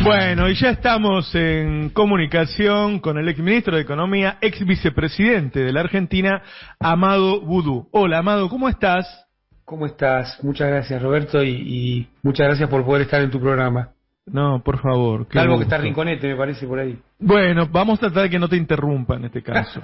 Bueno, y ya estamos en comunicación con el exministro de Economía, ex vicepresidente de la Argentina, Amado Boudou. Hola, Amado, ¿cómo estás? ¿Cómo estás? Muchas gracias, Roberto, y muchas gracias por poder estar en tu programa. No, por favor. Salvo que está Rinconete, me parece, por ahí. Bueno, vamos a tratar de que no te interrumpa en este caso.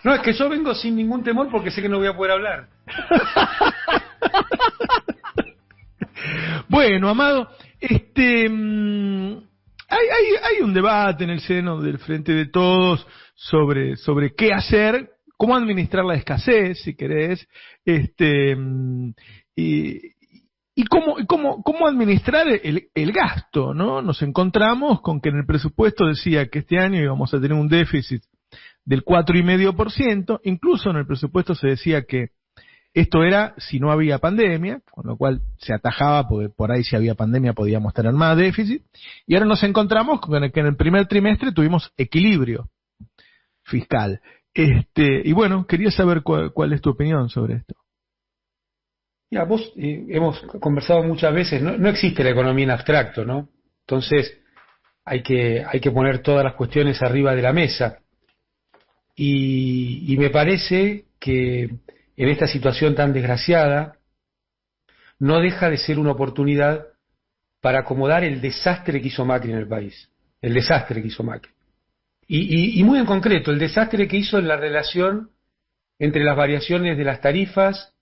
No, es que yo vengo sin ningún temor porque sé que no voy a poder hablar. Bueno, Amado, hay un debate en el seno del Frente de Todos sobre qué hacer, cómo administrar la escasez, si querés, y cómo administrar el gasto, ¿no? Nos encontramos con que en el presupuesto decía que este año íbamos a tener un déficit del 4,5%, incluso en el presupuesto se decía que esto era si no había pandemia, con lo cual se atajaba, porque por ahí si había pandemia podíamos tener más déficit, y ahora nos encontramos con que en el primer trimestre tuvimos equilibrio fiscal. Y bueno, quería saber cuál es tu opinión sobre esto. Ya, vos hemos conversado muchas veces, no existe la economía en abstracto, ¿no? Entonces hay que poner todas las cuestiones arriba de la mesa. Y me parece que en esta situación tan desgraciada no deja de ser una oportunidad para acomodar el desastre que hizo Macri en el país. El desastre que hizo Macri. Y muy en concreto, el desastre que hizo en la relación entre las variaciones de las tarifas,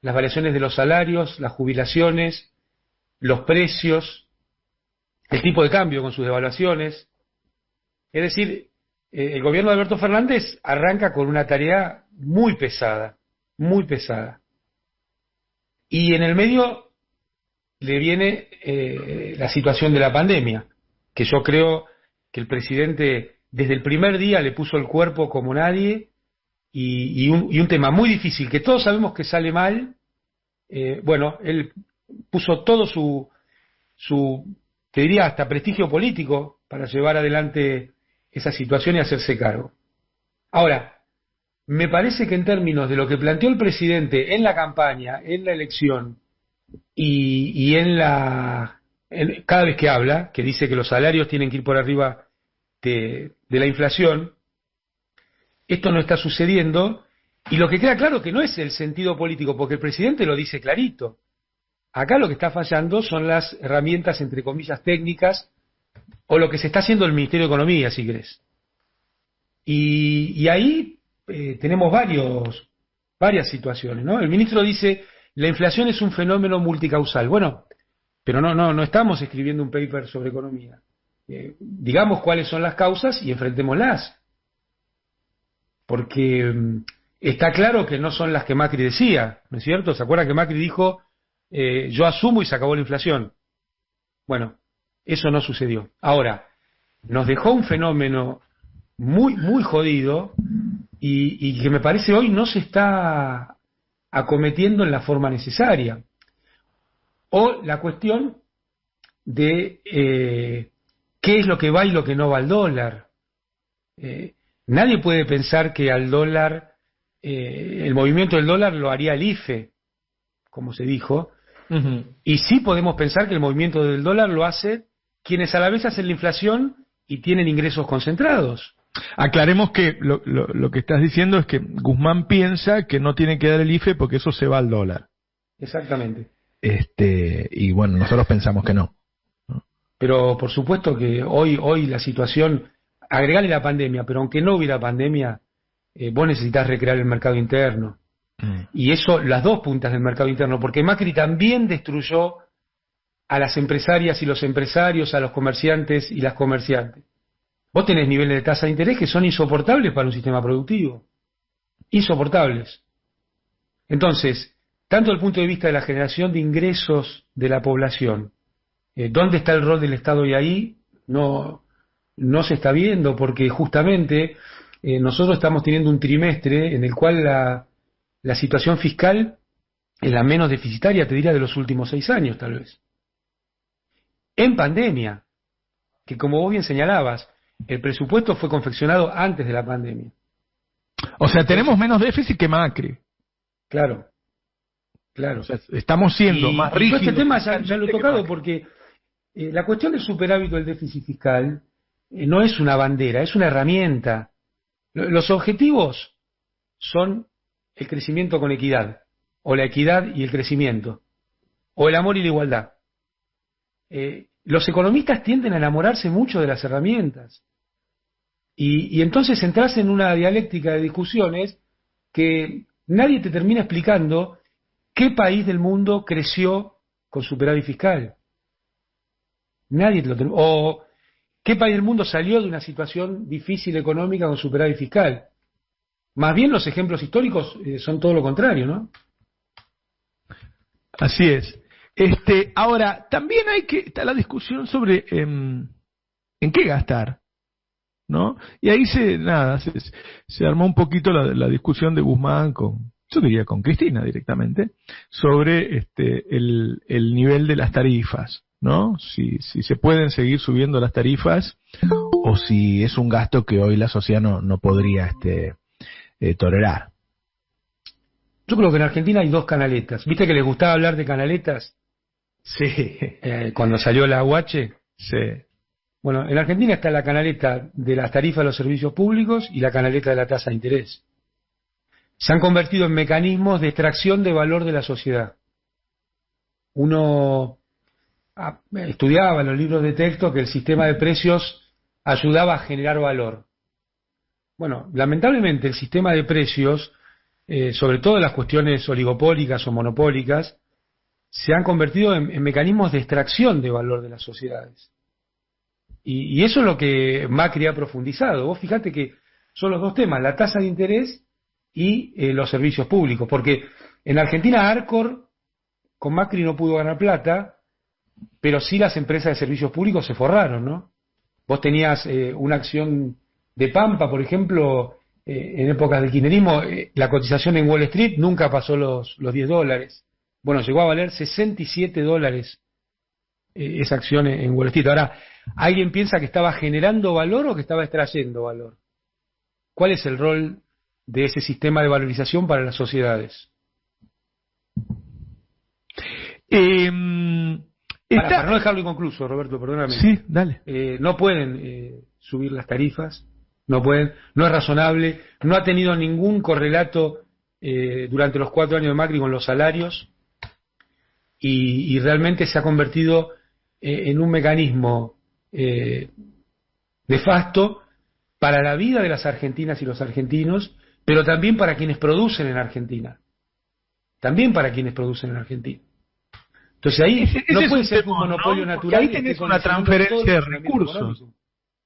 las variaciones de los salarios, las jubilaciones, los precios, el tipo de cambio con sus devaluaciones. Es decir, el gobierno de Alberto Fernández arranca con una tarea muy pesada, muy pesada. Y en el medio le viene la situación de la pandemia, que yo creo que el presidente desde el primer día le puso el cuerpo como nadie, y un tema muy difícil, que todos sabemos que sale mal. Bueno, él puso todo su, te diría, hasta prestigio político para llevar adelante esa situación y hacerse cargo. Ahora, me parece que en términos de lo que planteó el presidente en la campaña, en la elección y cada vez que habla, que dice que los salarios tienen que ir por arriba de la inflación, esto no está sucediendo, y lo que queda claro que no es el sentido político, porque el presidente lo dice clarito. Acá lo que está fallando son las herramientas, entre comillas, técnicas, o lo que se está haciendo el Ministerio de Economía, si querés. Y ahí tenemos varias situaciones, ¿no? El ministro dice, la inflación es un fenómeno multicausal. Bueno, pero no estamos escribiendo un paper sobre economía. Digamos cuáles son las causas y enfrentémoslas. Porque está claro que no son las que Macri decía, ¿no es cierto? ¿Se acuerdan que Macri dijo, yo asumo y se acabó la inflación? Bueno, eso no sucedió. Ahora, nos dejó un fenómeno muy, muy jodido y que me parece hoy no se está acometiendo en la forma necesaria. O la cuestión de qué es lo que va y lo que no va al dólar. Nadie puede pensar que al dólar, el movimiento del dólar lo haría el IFE, como se dijo, y sí podemos pensar que el movimiento del dólar lo hace quienes a la vez hacen la inflación y tienen ingresos concentrados. Aclaremos que lo que estás diciendo es que Guzmán piensa que no tiene que dar el IFE porque eso se va al dólar. Exactamente. Y bueno, nosotros pensamos que no. Pero por supuesto que hoy la situación, agregale la pandemia, pero aunque no hubiera pandemia, vos necesitas recrear el mercado interno. Y eso, las dos puntas del mercado interno, porque Macri también destruyó a las empresarias y los empresarios, a los comerciantes y las comerciantes. Vos tenés niveles de tasa de interés que son insoportables para un sistema productivo. Insoportables. Entonces, tanto desde el punto de vista de la generación de ingresos de la población, ¿dónde está el rol del Estado hoy ahí? No se está viendo, porque justamente nosotros estamos teniendo un trimestre en el cual la situación fiscal es la menos deficitaria, te diría, de los últimos 6 años, tal vez. En pandemia, que como vos bien señalabas, el presupuesto fue confeccionado antes de la pandemia. O sea, tenemos menos déficit que Macri. Claro. O sea, estamos siendo más rígidos. Este tema ya lo he tocado porque La cuestión del superávit o el déficit fiscal no es una bandera, es una herramienta. Los objetivos son el crecimiento con equidad, o la equidad y el crecimiento, o el amor y la igualdad. Los economistas tienden a enamorarse mucho de las herramientas, y entonces entras en una dialéctica de discusiones que nadie te termina explicando qué país del mundo creció con superávit fiscal. Nadie te lo termina. O qué país del mundo salió de una situación difícil económica con superávit fiscal. Más bien los ejemplos históricos son todo lo contrario, ¿no? Así es. Ahora, también está la discusión sobre en qué gastar, ¿no? Y ahí se armó un poquito la discusión de Guzmán yo diría con Cristina directamente, sobre el nivel de las tarifas, ¿no? Si se pueden seguir subiendo las tarifas o si es un gasto que hoy la sociedad no podría tolerar. Yo creo que en Argentina hay dos canaletas. ¿Viste que les gustaba hablar de canaletas? Sí. Cuando salió la UH. Sí. Bueno, en Argentina está la canaleta de las tarifas de los servicios públicos y la canaleta de la tasa de interés. Se han convertido en mecanismos de extracción de valor de la sociedad. Uno estudiaba en los libros de texto que el sistema de precios ayudaba a generar valor. Bueno, lamentablemente el sistema de precios, sobre todo en las cuestiones oligopólicas o monopólicas, se han convertido en mecanismos de extracción de valor de las sociedades. Y eso es lo que Macri ha profundizado. Vos fijate que son los dos temas, la tasa de interés y los servicios públicos, porque en Argentina Arcor con Macri no pudo ganar plata, pero sí las empresas de servicios públicos se forraron, ¿no? Vos tenías una acción de Pampa, por ejemplo, en épocas del kirchnerismo, la cotización en Wall Street nunca pasó los $10. Bueno, llegó a valer $67 esa acción en Wall Street. Ahora, ¿alguien piensa que estaba generando valor o que estaba extrayendo valor? ¿Cuál es el rol de ese sistema de valorización para las sociedades? Para no dejarlo inconcluso, Roberto, perdóname. Sí, dale. No pueden subir las tarifas, no pueden, no es razonable, no ha tenido ningún correlato durante los 4 años de Macri con los salarios y realmente se ha convertido en un mecanismo nefasto para la vida de las argentinas y los argentinos, pero también para quienes producen en Argentina. También para quienes producen en Argentina. Entonces ahí no puede ser un monopolio natural. Ahí tenés una transferencia de recursos.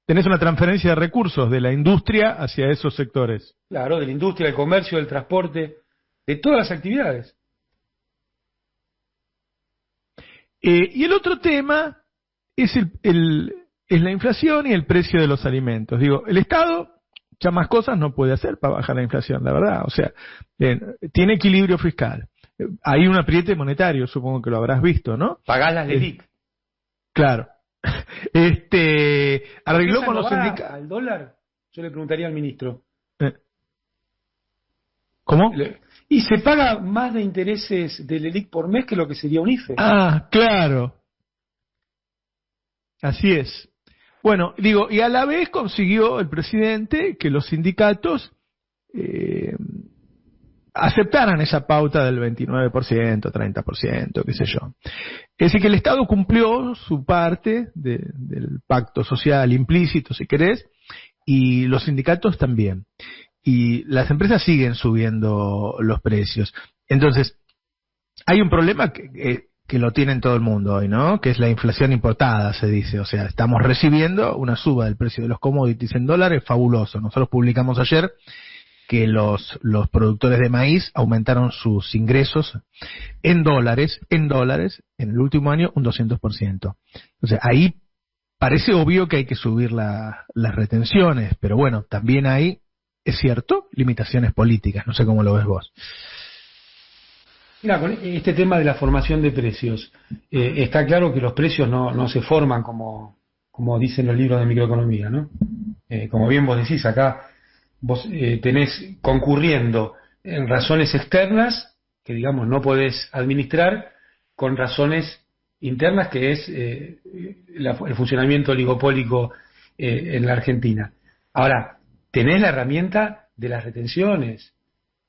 Tenés una transferencia de recursos de la industria hacia esos sectores. Claro, de la industria, del comercio, del transporte, de todas las actividades. Y el otro tema es la inflación y el precio de los alimentos. Digo, el Estado ya más cosas no puede hacer para bajar la inflación, la verdad. O sea, tiene equilibrio fiscal. Hay un apriete monetario, supongo que lo habrás visto, ¿no? Pagás las LELIC. Claro. Arregló con los sindicatos. ¿Al dólar? Yo le preguntaría al ministro. ¿Cómo? Y se paga más de intereses del LELIC por mes que lo que sería un IFE. Ah, claro. Así es. Bueno, digo, y a la vez consiguió el presidente que los sindicatos aceptaran esa pauta del 29%, 30%, qué sé yo. Es decir, que el Estado cumplió su parte del pacto social implícito, si querés, y los sindicatos también. Y las empresas siguen subiendo los precios. Entonces, hay un problema que lo tiene todo el mundo hoy, ¿no? Que es la inflación importada, se dice. O sea, estamos recibiendo una suba del precio de los commodities en dólares fabuloso. Nosotros publicamos ayer que los productores de maíz aumentaron sus ingresos en dólares en el último año un 200%. Entonces, ahí parece obvio que hay que subir las retenciones, pero bueno, también hay, es cierto, limitaciones políticas. No sé cómo lo ves vos. Mira, con este tema de la formación de precios, está claro que los precios no se forman como dicen los libros de microeconomía, ¿no? Como bien vos decís, acá vos tenés concurriendo en razones externas, que digamos no podés administrar, con razones internas, que es el funcionamiento oligopólico en la Argentina. Ahora, tenés la herramienta de las retenciones,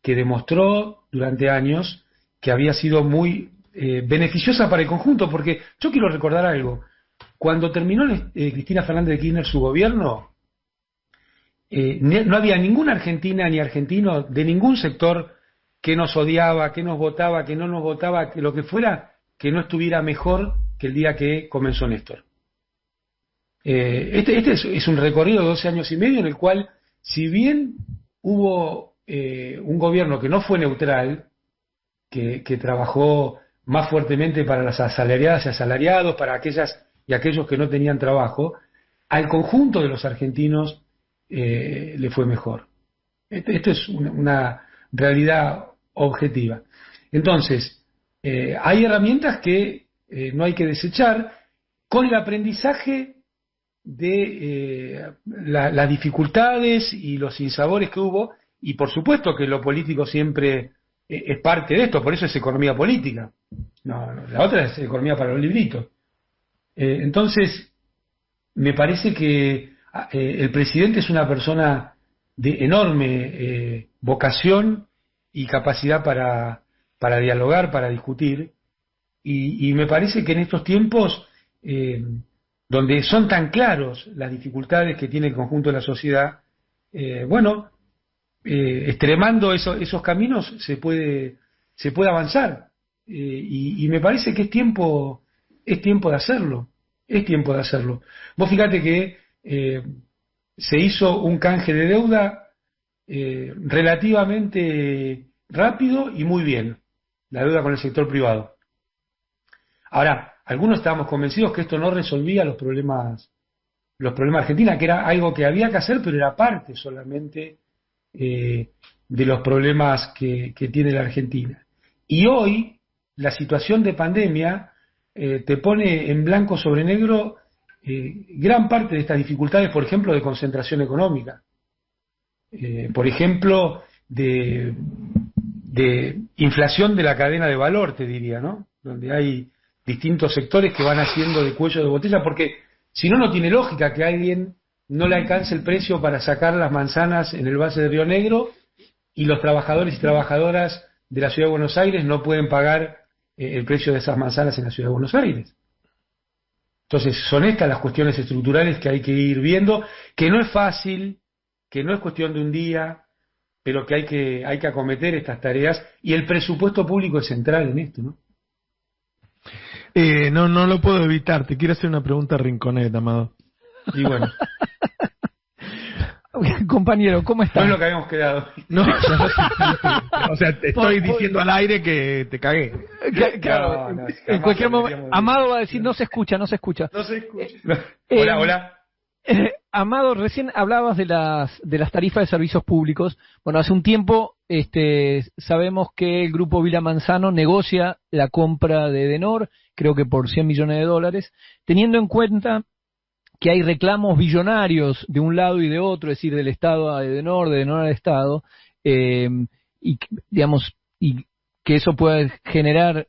que demostró durante años que había sido muy beneficiosa para el conjunto, porque yo quiero recordar algo. Cuando terminó Cristina Fernández de Kirchner su gobierno, no había ninguna argentina ni argentino de ningún sector que nos odiaba, que nos votaba, que no nos votaba, que lo que fuera, que no estuviera mejor que el día que comenzó Néstor. Este es un recorrido de 12 años y medio en el cual, si bien hubo un gobierno que no fue neutral, que trabajó más fuertemente para las asalariadas y asalariados, para aquellas y aquellos que no tenían trabajo, al conjunto de los argentinos le fue mejor. Esto es una realidad objetiva. Entonces, hay herramientas que no hay que desechar, con el aprendizaje de las dificultades y los sinsabores que hubo, y por supuesto que lo político siempre es parte de esto, por eso es economía política. No, la otra es economía para los libritos. Entonces, me parece que el presidente es una persona de enorme vocación y capacidad para dialogar, para discutir, y me parece que en estos tiempos donde son tan claros las dificultades que tiene el conjunto de la sociedad, extremando esos caminos se puede avanzar, y me parece que es tiempo de hacerlo, Vos fíjate que se hizo un canje de deuda relativamente rápido y muy bien, la deuda con el sector privado. Ahora, algunos estábamos convencidos que esto no resolvía los problemas de Argentina, que era algo que había que hacer, pero era parte solamente de los problemas que tiene la Argentina. Y hoy, la situación de pandemia te pone en blanco sobre negro gran parte de estas dificultades, por ejemplo, de concentración económica, por ejemplo, de inflación de la cadena de valor, te diría, ¿no? Donde hay distintos sectores que van haciendo de cuello de botella, porque si no, no tiene lógica que a alguien no le alcance el precio para sacar las manzanas en el valle de Río Negro y los trabajadores y trabajadoras de la Ciudad de Buenos Aires no pueden pagar el precio de esas manzanas en la Ciudad de Buenos Aires. Entonces, son estas las cuestiones estructurales que hay que ir viendo, que no es fácil, que no es cuestión de un día, pero que hay que acometer estas tareas, y el presupuesto público es central en esto, ¿no? No lo puedo evitar. Te quiero hacer una pregunta rinconeta, Amado. Y bueno. Compañero, ¿cómo estás? No es lo que habíamos quedado. No, o sea, te estoy diciendo al aire que te cagué. Claro, No, en cualquier momento. Amado va a decir, no se escucha. No se escucha. Hola. Amado, recién hablabas de las tarifas de servicios públicos. Bueno, hace un tiempo sabemos que el grupo Vila Manzano negocia la compra de Edenor, creo que por $100 millones, teniendo en cuenta que hay reclamos billonarios de un lado y de otro, es decir, del Estado a Edenor, de Edenor al Estado, y que eso pueda generar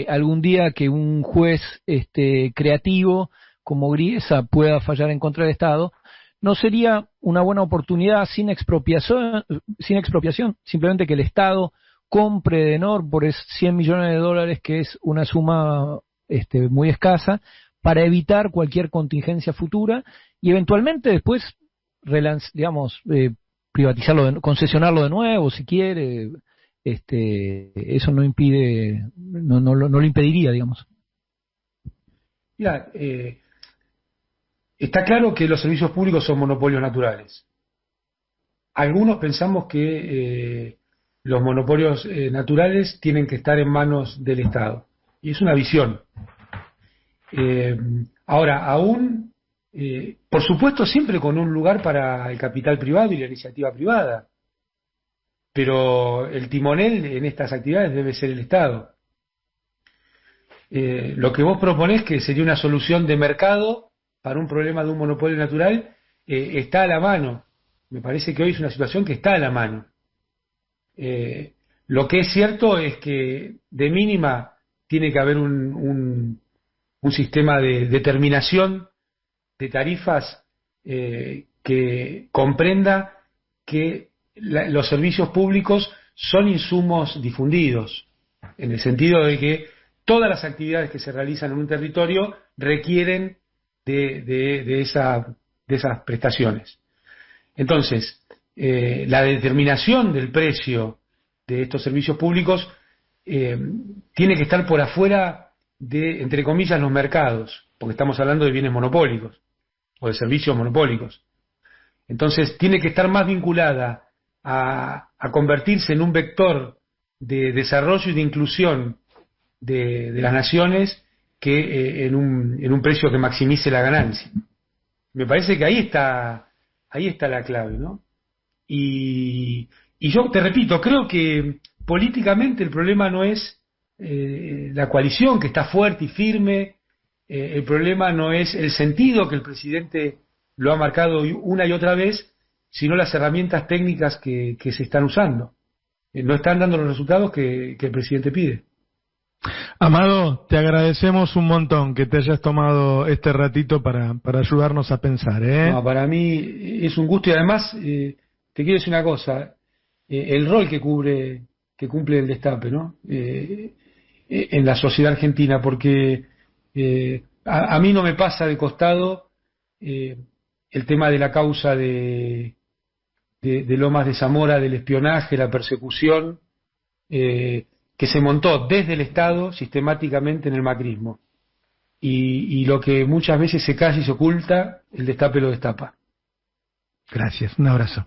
algún día que un juez creativo como Griesa pueda fallar en contra del Estado. ¿No sería una buena oportunidad sin expropiación, simplemente que el Estado compre Edenor por $100 millones, que es una suma muy escasa, para evitar cualquier contingencia futura y eventualmente después privatizarlo, concesionarlo de nuevo si quiere? Eso no impide, no lo impediría, digamos. Mira, está claro que los servicios públicos son monopolios naturales. Algunos pensamos que los monopolios naturales tienen que estar en manos del Estado, y es una visión. Ahora, aún, por supuesto, siempre con un lugar para el capital privado y la iniciativa privada, pero el timonel en estas actividades debe ser el Estado. Lo que vos proponés, que sería una solución de mercado para un problema de un monopolio natural, está a la mano. Me parece que hoy es una situación que está a la mano. Lo que es cierto es que de mínima tiene que haber un un sistema de determinación de tarifas que comprenda que los servicios públicos son insumos difundidos, en el sentido de que todas las actividades que se realizan en un territorio requieren de esas prestaciones. Entonces, la determinación del precio de estos servicios públicos tiene que estar por afuera de, entre comillas, los mercados, porque estamos hablando de bienes monopólicos o de servicios monopólicos. Entonces, tiene que estar más vinculada a convertirse en un vector de desarrollo y de inclusión de las naciones que en un precio que maximice la ganancia. Me parece que ahí está la clave, ¿no? Y yo te repito, creo que políticamente el problema no es la coalición, que está fuerte y firme, el problema no es el sentido que el presidente lo ha marcado una y otra vez, sino las herramientas técnicas que se están usando. No están dando los resultados que el presidente pide. Amado, te agradecemos un montón que te hayas tomado este ratito para ayudarnos a pensar, ¿eh? No, para mí es un gusto, y además te quiero decir una cosa, el rol que cumple el Destape, ¿no? En la sociedad argentina, porque a mí no me pasa de costado el tema de la causa de Lomas de Zamora, del espionaje, la persecución, que se montó desde el Estado sistemáticamente en el macrismo. Y lo que muchas veces se calla y se oculta, el Destape lo destapa. Gracias, un abrazo.